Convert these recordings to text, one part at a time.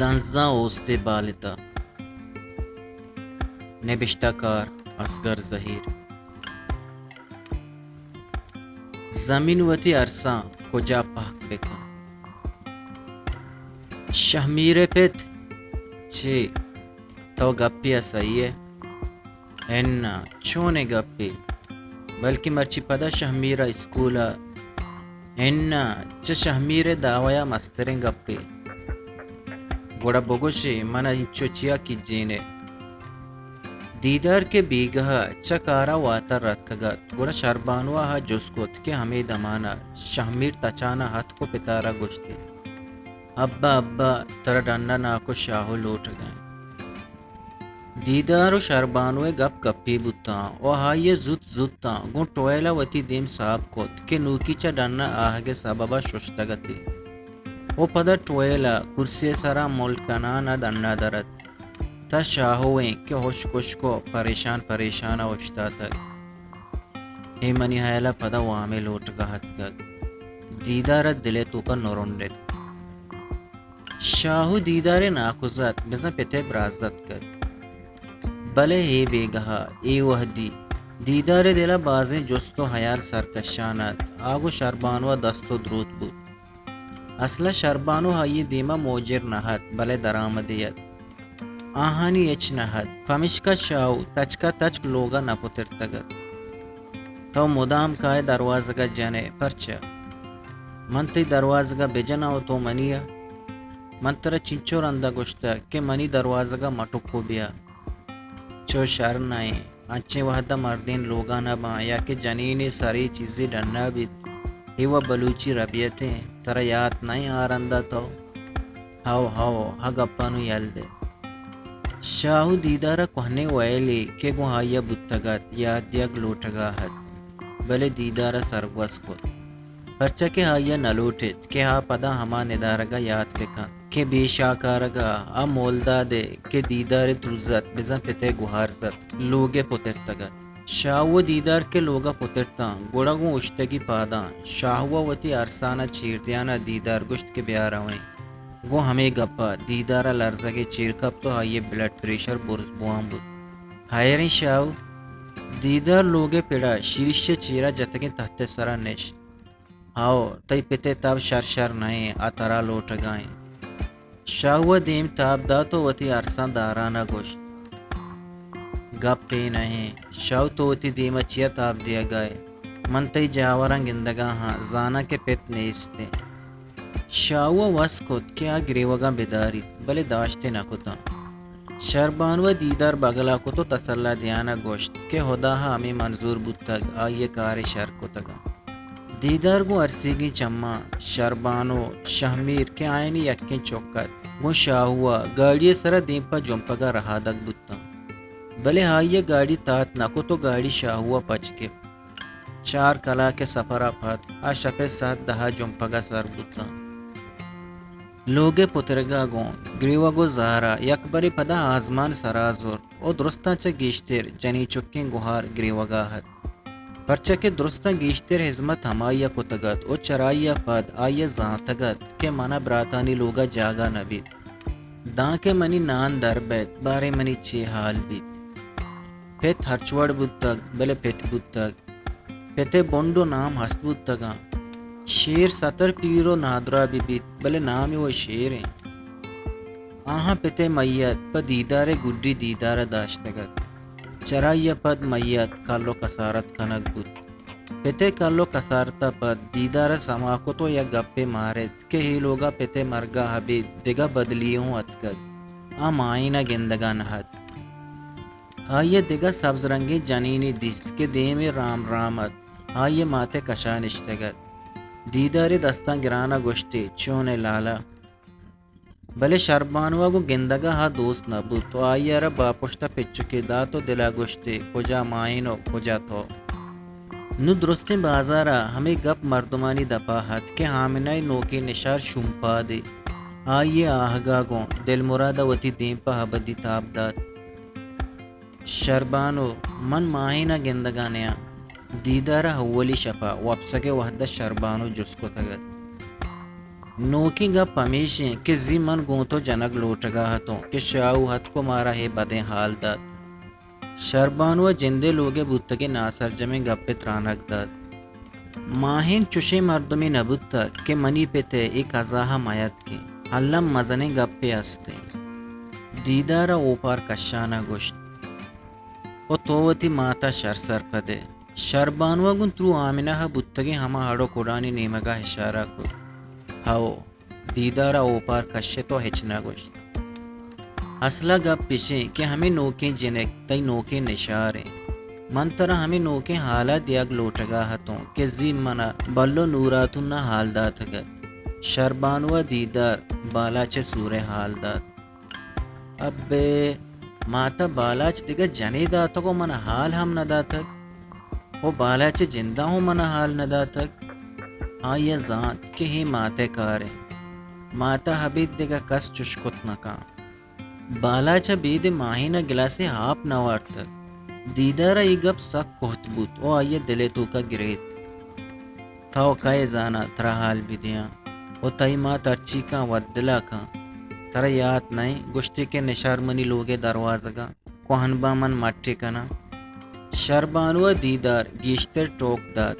دنزا اوست بالتا نوشتہ کار اصغر ظہیر. زمین وتی عرصاں کجا پاک بکن شہمیر پت چی تو گپی اسائیے اینا چونے گپی بلکہ مرچی پدا شہمیرہ اسکولا اینا چ شہمیر داویا مستریں گپی گوڑا بگوشی منا انچو چیا کی جینے دیدار کے بیگہ چکارا واتا رتکگت گوڑا شربانوا ہا جسکت کے ہمیں دمانا شہمیر تچانا ہاتھ کو پتارا گوشتی ابا ابا تر ڈنڈا ناکو شاہو لوٹ گئے. دیدار و شربانوے گپ گپی بوتاں و ہائیے زت زتاں گون ٹویلا وتی دیم صاحب کت کہ نوکی چا ڈنڈا آہگے سببا ششتگتی او پدا ٹویلا کرسی سرا ملکنانا ڈنڈا درد تا شاہویں کہ ہوش کش کو پریشان پریشان اوشتا تک اے منی حیلہ پدا وامے لوٹ گہت گگ دیدارت دلے تو کا نورندت شاہو دیدار ناکوزت بزن پتے برازت کر بلے ہی بے گہا اے وحدی دیدار دلا بازیں جستو حیال سرکشانت آگو شربانو دستو دروت بود اصلا شربانو ہائی دیما موجر نہت بلے درآمدیت آہانی اچ نہت پمشکا شاو تچکا تچک لوگا نپترتگت تو مدام کائے دروازگا جنے پرچا من تی دروازگا بجناو تو منیا من ترا چنچو رندہ گشتا کہ منی دروازگا مٹکو بیا چو شر نائیں انچے وحدہ مردین لوگانا با یا کہ جنینی ساری چیزی ڈننا بیت ہیوا بلوچی ربیتیں ترا یاد نہیں آرندہ تو ہاو ہاو ہا گپانو یل دے شاہو دیدارا کوہنے ویلی کہ گو ہایا بتگت یاد دیگ لوٹگاہت بلے دیدارا سرگوز کت پرچہ کہ ہایا نلوٹت کہ ہا پدا ہما ندارگا یاد بکن کہ بے شاکارگا آ مولدہ دے کہ دیدار ترزت بزن پتے گوھار زت لوگے پترتگت شاہو دیدار کے لوگا پترتاں گوڑا گو اشتگی پاداں شاہو وتی عرصانہ چیردیانا دیدار گشت کے بیارا ہوئیں گو ہمیں گپا دیدارا لرزگے چیر کب تو ہائیے بلڈ پریشر برز بوام بود ہائرین شاہو دیدار لوگے پیڑا شیرش چیرا جتگیں تحت سرا نشت ہاو تی پتے تاب شر شر نائیں آترا لوٹ گائیں شاہو دیم تاب دا تو وتی عرصان دارانا گوشت گپ پہ نہیں شاو تو وتی دیما چیا تاب دیا گئے من تی جاوران گندگا ہاں زانا کے پت نیستے شاو وس کت کیا گریوگا بداری بلے داشتے نہ کتا شربانو دیدار بگلا کو تو تسلا دیانا گوشت کہ خدا ہمیں منظور بودتگ آئیے کار شر کتگا دیدار گو عرصی کی چما شربانو شہمیر کے آئینی یکیں چوکت گو شاہوا گاڑی سرا دیم پا جمپگا رہا دگ بودتا بلے ہائیے گاڑی تات نکو تو گاڑی شاہوا پچ کے چار کلا کے سفرہ پت آ شپے ساتھ دہا جمپگا سر بودتا لوگے پترگا گون گریوا گو زہرا یکبری پدا آزمان سرازور او درستان چا گیشتر جنی چکیں گوھار گریوگا ہت پرچہ کے درستان گیشتر حزمت ہمایا کتگت او چرایا پد آیا زانتگت کہ منا براتانی لوگا جاگا نبید دان کے منی نان در بیت بارے منی چے حال بیت پیت ہرچوڑ بودتگ بلے پیت بودتگ پیتے بونڈو نام ہست بودتگا شیر ستر پیرو نادرا بھی بیت بلے نامی وہ شیر ہیں آہاں پتے میت پا دیدار گڈی دیدار داشتگت چرائی پد میت کالو کسارت کنک بود پتے کالو کسارتا پد دیدار سماکو تو یا گپے مارت کہ ہی لوگا پتے مرگا حبید دگا بدلیوں اتگت آم آئینہ گندگا نہت آئیے دگا سبز رنگی جنینی دیست کے دیم رام رامت آئیے ماتے کشانشتگت دیدار دستان گرانا گوشتی چونے لالا بلے شربانوا گو گندگا ہا دوست نبود تو آئیے را باپشتا پچکے دا تو دلا گوشتی کجا مائنو کجا تو نو درستیں بازارا ہمیں گپ مردمانی دپا ہت کہ ہامنائی نوکی نشار شمپا دی آئیے آہگا گون دل مرادا وتی دیم پا حبدی تاب داد شربانو من ماہینا گندگانیا دیدارا حولی شپا وابسکے وحدہ شربانو جس کو تگت نوکی گپ ہمیشہ کہ زی من گوں تو جنگ لوٹگا ہتوں کہ شاو ہت کو مارا ہے بدیں حال دات شربانو جندے لوگے بوتگے ناسر جمیں گپے ترانک دات ماہین چوشے مردمی نبوتا کہ منی پیتے ایک ازاہا مایت کے حلم مزنے گپے استے دیدارا اوپار کشانا گوشت او تووتی ماتا شر سر پدے شربانو گن ترو آمنہ بوتگے ہما ہڑو کڑانی نیمگا اشارہ کو ہاو دیدارا اوپار کشے تو ہچنا گوشت اصلہ گپ پیشے کہ ہمیں نوکیں جنک تی نوکیں نشاریں من ترہ ہمیں نوکیں حالا دیاگ لوٹگا ہتوں کہ زی منا بلو نوراتن نہ حال دات گت شربانوا دیدار بالاچ سورے حال دات اب بے ماتا بالاچ دیگا جنے داتا کو من حال ہم نہ داتک وہ بالاچ جندہ ہوں من حال نہ داتک ہاں یہ ذات کہ ہی ماتے کارے ماتا حبید دیگا کس چشکت نکا بالاچا بید ماہینہ گلاسے ہاپ نوارت دیدارا ای گپ سک کوہت بوت او آئیے دلے تو کا گریت تھاو کائے زانا ترا حال بھی دیا او تائی ماں ترچی کا ودلا کا ترا یاد نہیں گشتے کے نشارمنی لوگے دروازگا کوہنبا من مٹے کنا شربانو دیدار گیشتر ٹوک دات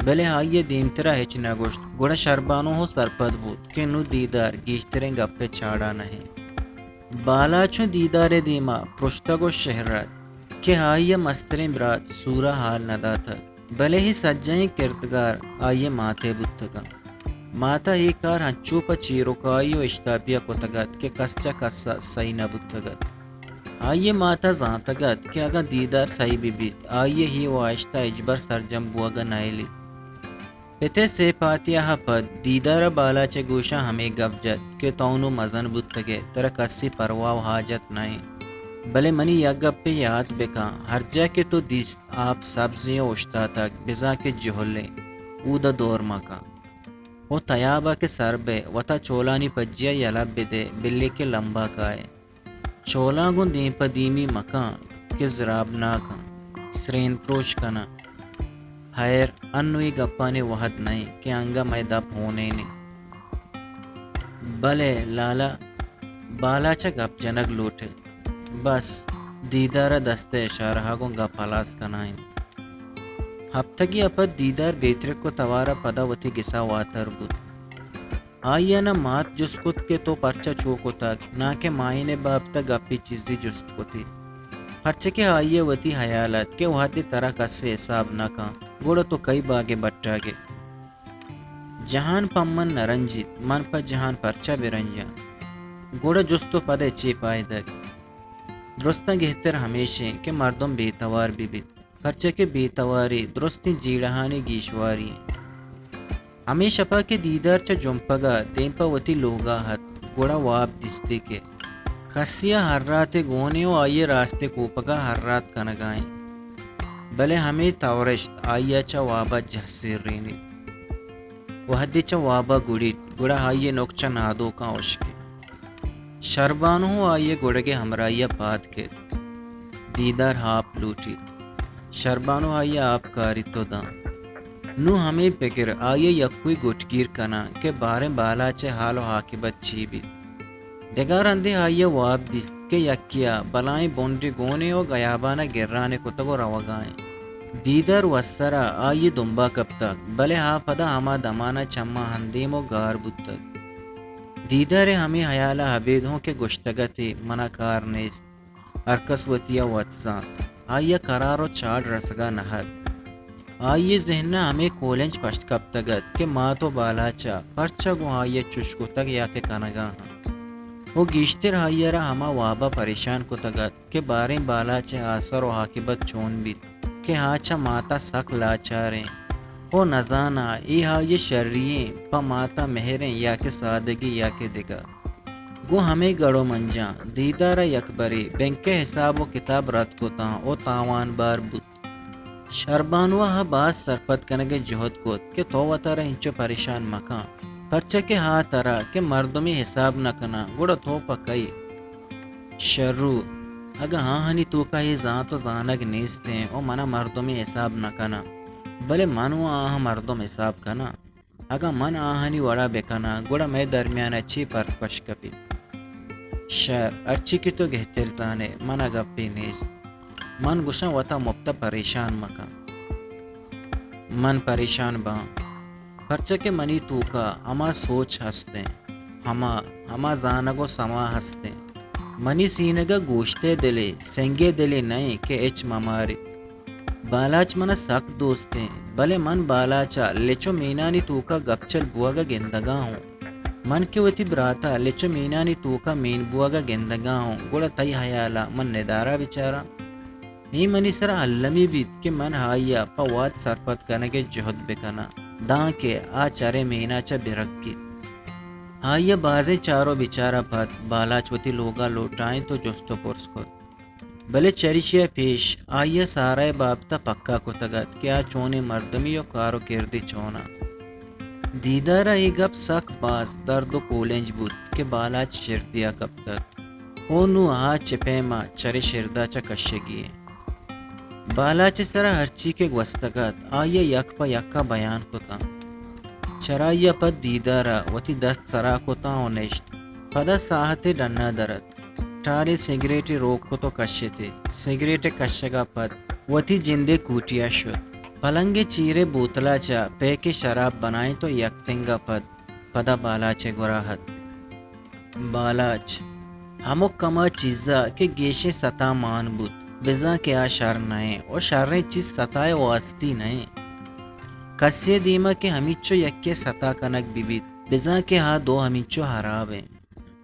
بلے آئیے دیم ترا ہچ نہ گوشت گوڑا شربانو ہو سرپد بوت کہ نو دیدار گیشتریں گپے چھاڑا نہیں بالاچو دیدار دیما پرشتگو شہرات کہ آئیے مستریں برات سورا حال ندا تھا بلے ہی سجائیں کردگار آئیے ماتے بتگا ماتا ہی کار ہنچو پا چیروکائیو اشتابیا کتگت کہ کسچا کسا سی نہ بتگت آئیے ماتا زانتگت کہ اگا دیدار سی بھی بیت آئیے ہی و آئشتا اجبر سرجم بوگا نائلی پتے سے پاتیا پد دیدار بالا چے گوشا ہمیں گپ جت کہ تونو مزن بتگے تر کسی پرواو حاجت نہیں بلے منی یا گپ پہ یاد بکا ہر جا کے تو دیس آپ سبزیاں اشتا تک بزا کے جہلے اودا دور مکا او تیابا کے سر بے وطا چولانی پجیا یلب بدے بلے کے لمبا کائے چولا گن دیم پا دیمی مکان کہ زراب ناکا سرین پروش کنا خیر انوی گپانے وحد نہیں کہ انگا میں دب ہونے نے بلے لالا بالا چا گپ جنگ لوٹے بس دیدار دستے اشارہ کو گپ حلاس کنائیں ہفتگی اپد دیدار بیترک کو توارا پدا وتی گسا واتر بود آئیا نہ مات جس کت کے تو پرچا چوکو تک نہ کہ مائی نے باپ تک گپی چیزی جست کو تھی پرچے کے آئیے وتی حیالت کہ وہاتی طرح کسے حساب نہ کان گوڑا تو کئی باگے بٹا گے جہان پمن نرنجیت من پا جہان پرچا برنجا گوڑا جستو پدے چی پائے دک درستہ گہتر ہمیشہ کہ مردم بیتوار بھی بیت پرچے کے بیتواری درستی جیڑہانی گیشواری ہمیشہ پا کے دیدار چا جمپگا دیم پا وتی لوگا ہت گوڑا واب دستے کے کسیا ہر رات گونیو آئیے راستے کوپگا ہر رات کنگائیں بلے ہمیں تورشت آئیا چا وابا جہسیر رینی وحدی چا وابا گوڑا آئیے نوکچا نادو کا عشقے شربانو آئیے گوڑگے ہمرائیہ پاد کے دیدار ہاپ لوٹی شربانو آئیے آپ کاری تو دان نو ہمیں پکر آئیے یکوئی گٹگیر کنا کہ باریں بالا چے حال و حاکبت چھی بھی دگار اندے آئیے واب دیست کہ یکیا بلائیں بونڈی گونے و گیابانا گرانے کتگو روگائیں دیدار وسرا آئیے دنبا کب تک بلے ہاں پدا ہما دمانا چما ہندیم و گار بود تک دیدار ہمیں حیالہ حبید ہوں کہ گشتگتی منا کار نیست ارکس وطیا وطزانت آئیے قرار و چاڑ رسگا نہد آئیے ذہنہ ہمیں کولنچ پشت کب تگت کہ ماں تو بالا چا پرچا گو آئیے چشکو تک یا کہ کنگا ہاں وہ گیشتر آئیے را ہما وابا پریشان کو تگت کہ باریں بالا چے آثر و حاکبت چون بیت کہ ہاچا ماتا سک لاچاریں وہ نزانا ای آئیے شررییں پا ماتا مہریں یا کہ سادگی یا کہ دگا گو ہمیں گڑو منجاں دیدارا یکبری بینک کے حساب و کتاب رد کو تاں او تاوان بار بود شربانوہ ہا باز سرپت کنگے جہد کوت کہ تو وطارا انچو پریشان مکان پرچہ کے ہاں ترا کہ مردمی حساب نہ کنا گوڑا تو پکئی شروع اگا ہاں ہنی تو کا ہی زان تو زانگ نیستیں او منا مردمی حساب نہ کنا بلے منو آہ مردم حساب کنا اگا من آہنی وڑا بکنا گوڑا میں درمیان اچھی پر پش کپی شر اچھی کی تو گہتر زانے من گپی نیست من گوشا وطا مبتا پریشان مکا من پریشان با پرچہ کے منی تو کا ہما سوچ ہستے ہما زانگو سما ہستے منی سینگا گوشتے دلے سنگے دلے نہیں کہ اچ مماری بالاچ من سخت دوستے بلے من بالاچا لچو مینانی تو کا گپچل بوگا گندگا ہوں من کے وتی براتا لچو مینانی تو کا مین بوگا گندگا ہوں گوڑا تئی حیالا من ندارا بچارا ای منی سرا علمی بیت کہ من ہائیا پوات سرپت کنگے جہد بکنا دان کے آ چارے مینا چا برکی ہائیا بازے چارو بچارا پت بالاچ وتی لوگا لوٹائیں تو جستو پرس کو بلے چریشیا پیش آئیا سارے بابتا پکا کو تگت کیا چونے مردمی و کارو کردی چونا دیدارا ای گپ سک باز درد و کولنج بود کہ بالاچ شردیا کب تک او نو آ چپیما چرے شردا چا کشگیے بالاچ سرا ہرچی کے گوستگت آئیا یک پا یکا بیان کتا چرائیا پد دیدارا وتی دست سرا کتا و نشت پدا ساہتے ڈننا درد ٹارے سگریٹ روک کو تو کشے تھے سگریٹ کشگا پد وتی جندے کوٹیا شد پلنگے چیرے بوتلا چا پے کے شراب بنائیں تو یکتنگا پد پدا بالاچ گراہت بالاچ ہمو کما چیزا کے گیشے ستا مان بود بزا کے آ شر نئے اور شریں چیز ستائے واسطی نئے کسے دیما کے ہمیچو یکے ستا کنک بیبیت بزا کے ہاں دو ہمیچو حرابیں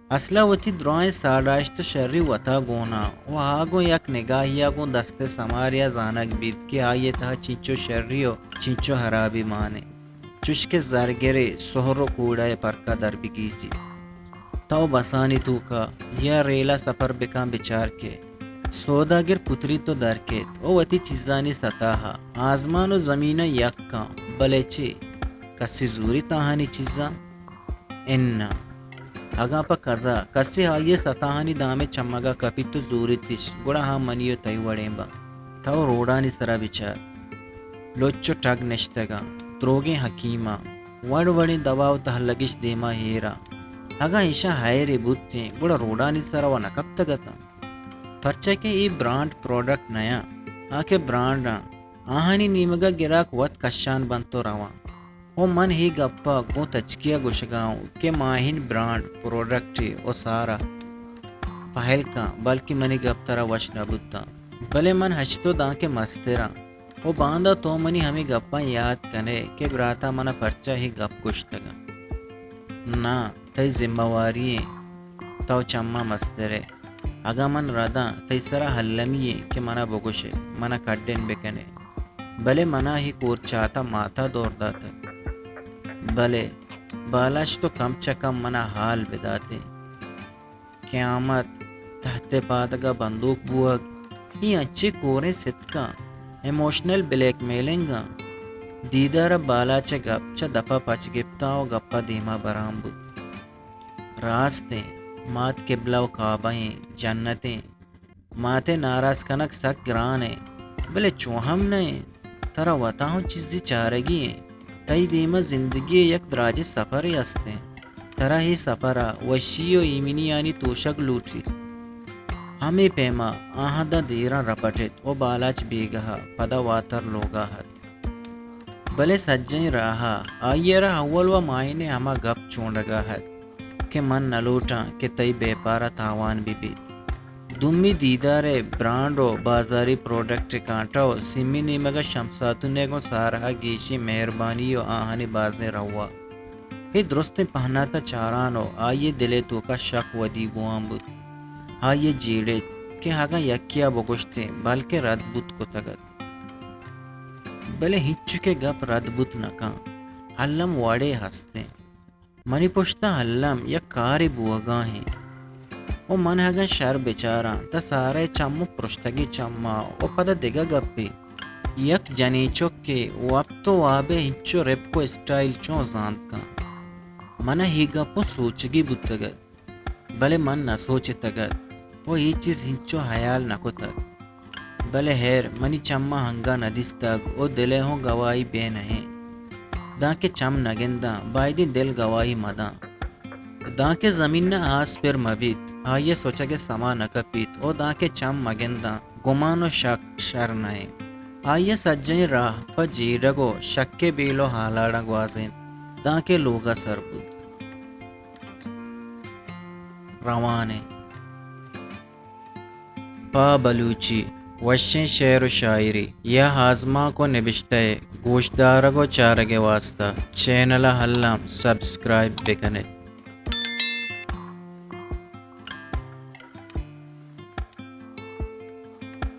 اصلا وتی درائیں ساڑاشت شری وطا گونا و آگو یک نگاہیا گو دستے سماریا زانک بیت کہ آئیے تہا چینچو شریو چینچو حرابی مانے چشک زرگرے سہرو کوڑائے پرکا در بگیجی تو بسانی تو کا یا ریلا سفر بکان بچار کے سوداگر پتری تو درکت او وتی چیزانی ستاہا آزمان و زمین یک کام بلے چی کسی زوری تاہانی چیزا اننا اگا پا کزا کسی آئیے ستاہانی دامے چمگا کپی تو زوری تیش گوڑا ہاں منیو تای وڑیں با تاو روڑانی سرا بچار لوچو ٹگ نشتگا دروگیں حکیمہ وڑ وڑیں دواو تحلگش دیما ہیرا اگا ایشا ہائرے بود تھیں گوڑا روڑانی سرا و نکب تگتا پرچہ کے ای برانڈ پروڈکٹ نیا آکے برانڈ آہانی نیمگا گراک وط کشان بنتو رواں او من ہی گپا گو تچکیا گوشگاؤں کہ ماہین برانڈ پروڈکٹی او سارا پہل کا بلکہ منی گپ ترا وش نبوتا بلے من ہچتو دان کے مسترا او باندھا تو منی ہمیں گپا یاد کنے کہ براتا منا پرچہ ہی گپ گوشتگا نا تی ذمہ واریے تو چما مسترے اگا من ردا تی سرا حلمیے کہ منا بگوشے منا کڈن بکنے بلے منا ہی کور چاہتا ماتا دور داتا بلے بالاش تو کم چکم منا حال بداتے قیامت تحت پادگا بندوق بوگ یہ اچھے کورے ستکا ایموشنل بلیک میلنگا دیدار بالاچ گپ چا دپا پچ گپتا و گپا دیما برام بود راستے مات قبلہ و کعبہیں جنتیں ماتے ناراض کنک سک گرانے بلے چوہم نئے ترا وطاہوں چیزی چارگی ہیں تئی دیما زندگی یک دراج سفری ہستے ترا ہی سفرا وشی و ایمینی یعنی توشک لوٹی ہمیں پیما آہاں دا دیران رپٹت و بالاچ بیگہا پدا واتر لوگا ہت بلے سجیں راہا آئیے رہا اول و مائنے ہما گپ چونڈگا ہت کہ من نلوٹا کہ تئی بے پارا تاوان بھی بیت دمی دیدارے برانڈ و بازاری پروڈکٹ کانٹاو سمی نیمگا شمساتونے کو سارا گیشی مہربانی و آہنی بازنے رہوا ہی درست پہنا تا چارانو آئیے دلے تو کا شک و دیبوان بود آئیے جیڑے کہ ہاگا یکیا بگوشتے بلکہ رد بود کو تگت بلے ہچو کے گپ رد بود نکا حلم واڑے ہستے منی پوچھتا حلم یا کاری بوگا ہیں او من ہگن شر بیچارا تا سارے چمو پرشتگی چما او پدا دگا گپی یک جنی چوک کے وقت تو وابے ہنچو ریپ کو اسٹائل چون زاند کا من ہی گپو سوچگی بودتگت بلے من نہ سوچ تگت وہ یہ چیز ہنچو حیال نکو تگ بلے ہیر منی چما ہنگا ندیس تگ او دلے ہوں گواہی بے نہیں داں کے چم نگنداں بائدی دل گواہی مداں داں کے زمین آس پر مبیت آئیے سوچا کے سما نکپیت او داں کے چم مگنداں گمان و شک شر نئے آئیے سجیں راہ پا جیڈگو شک کے بیلو حالاڑا گوازیں داں کے لوگا سر بود روانے پا بلوچی وشیں شعر و شاعری یا ہاضمہ کو نبشتے گوشدارگو چارگے واسطہ چینل ہلام سبسکرائب بکنے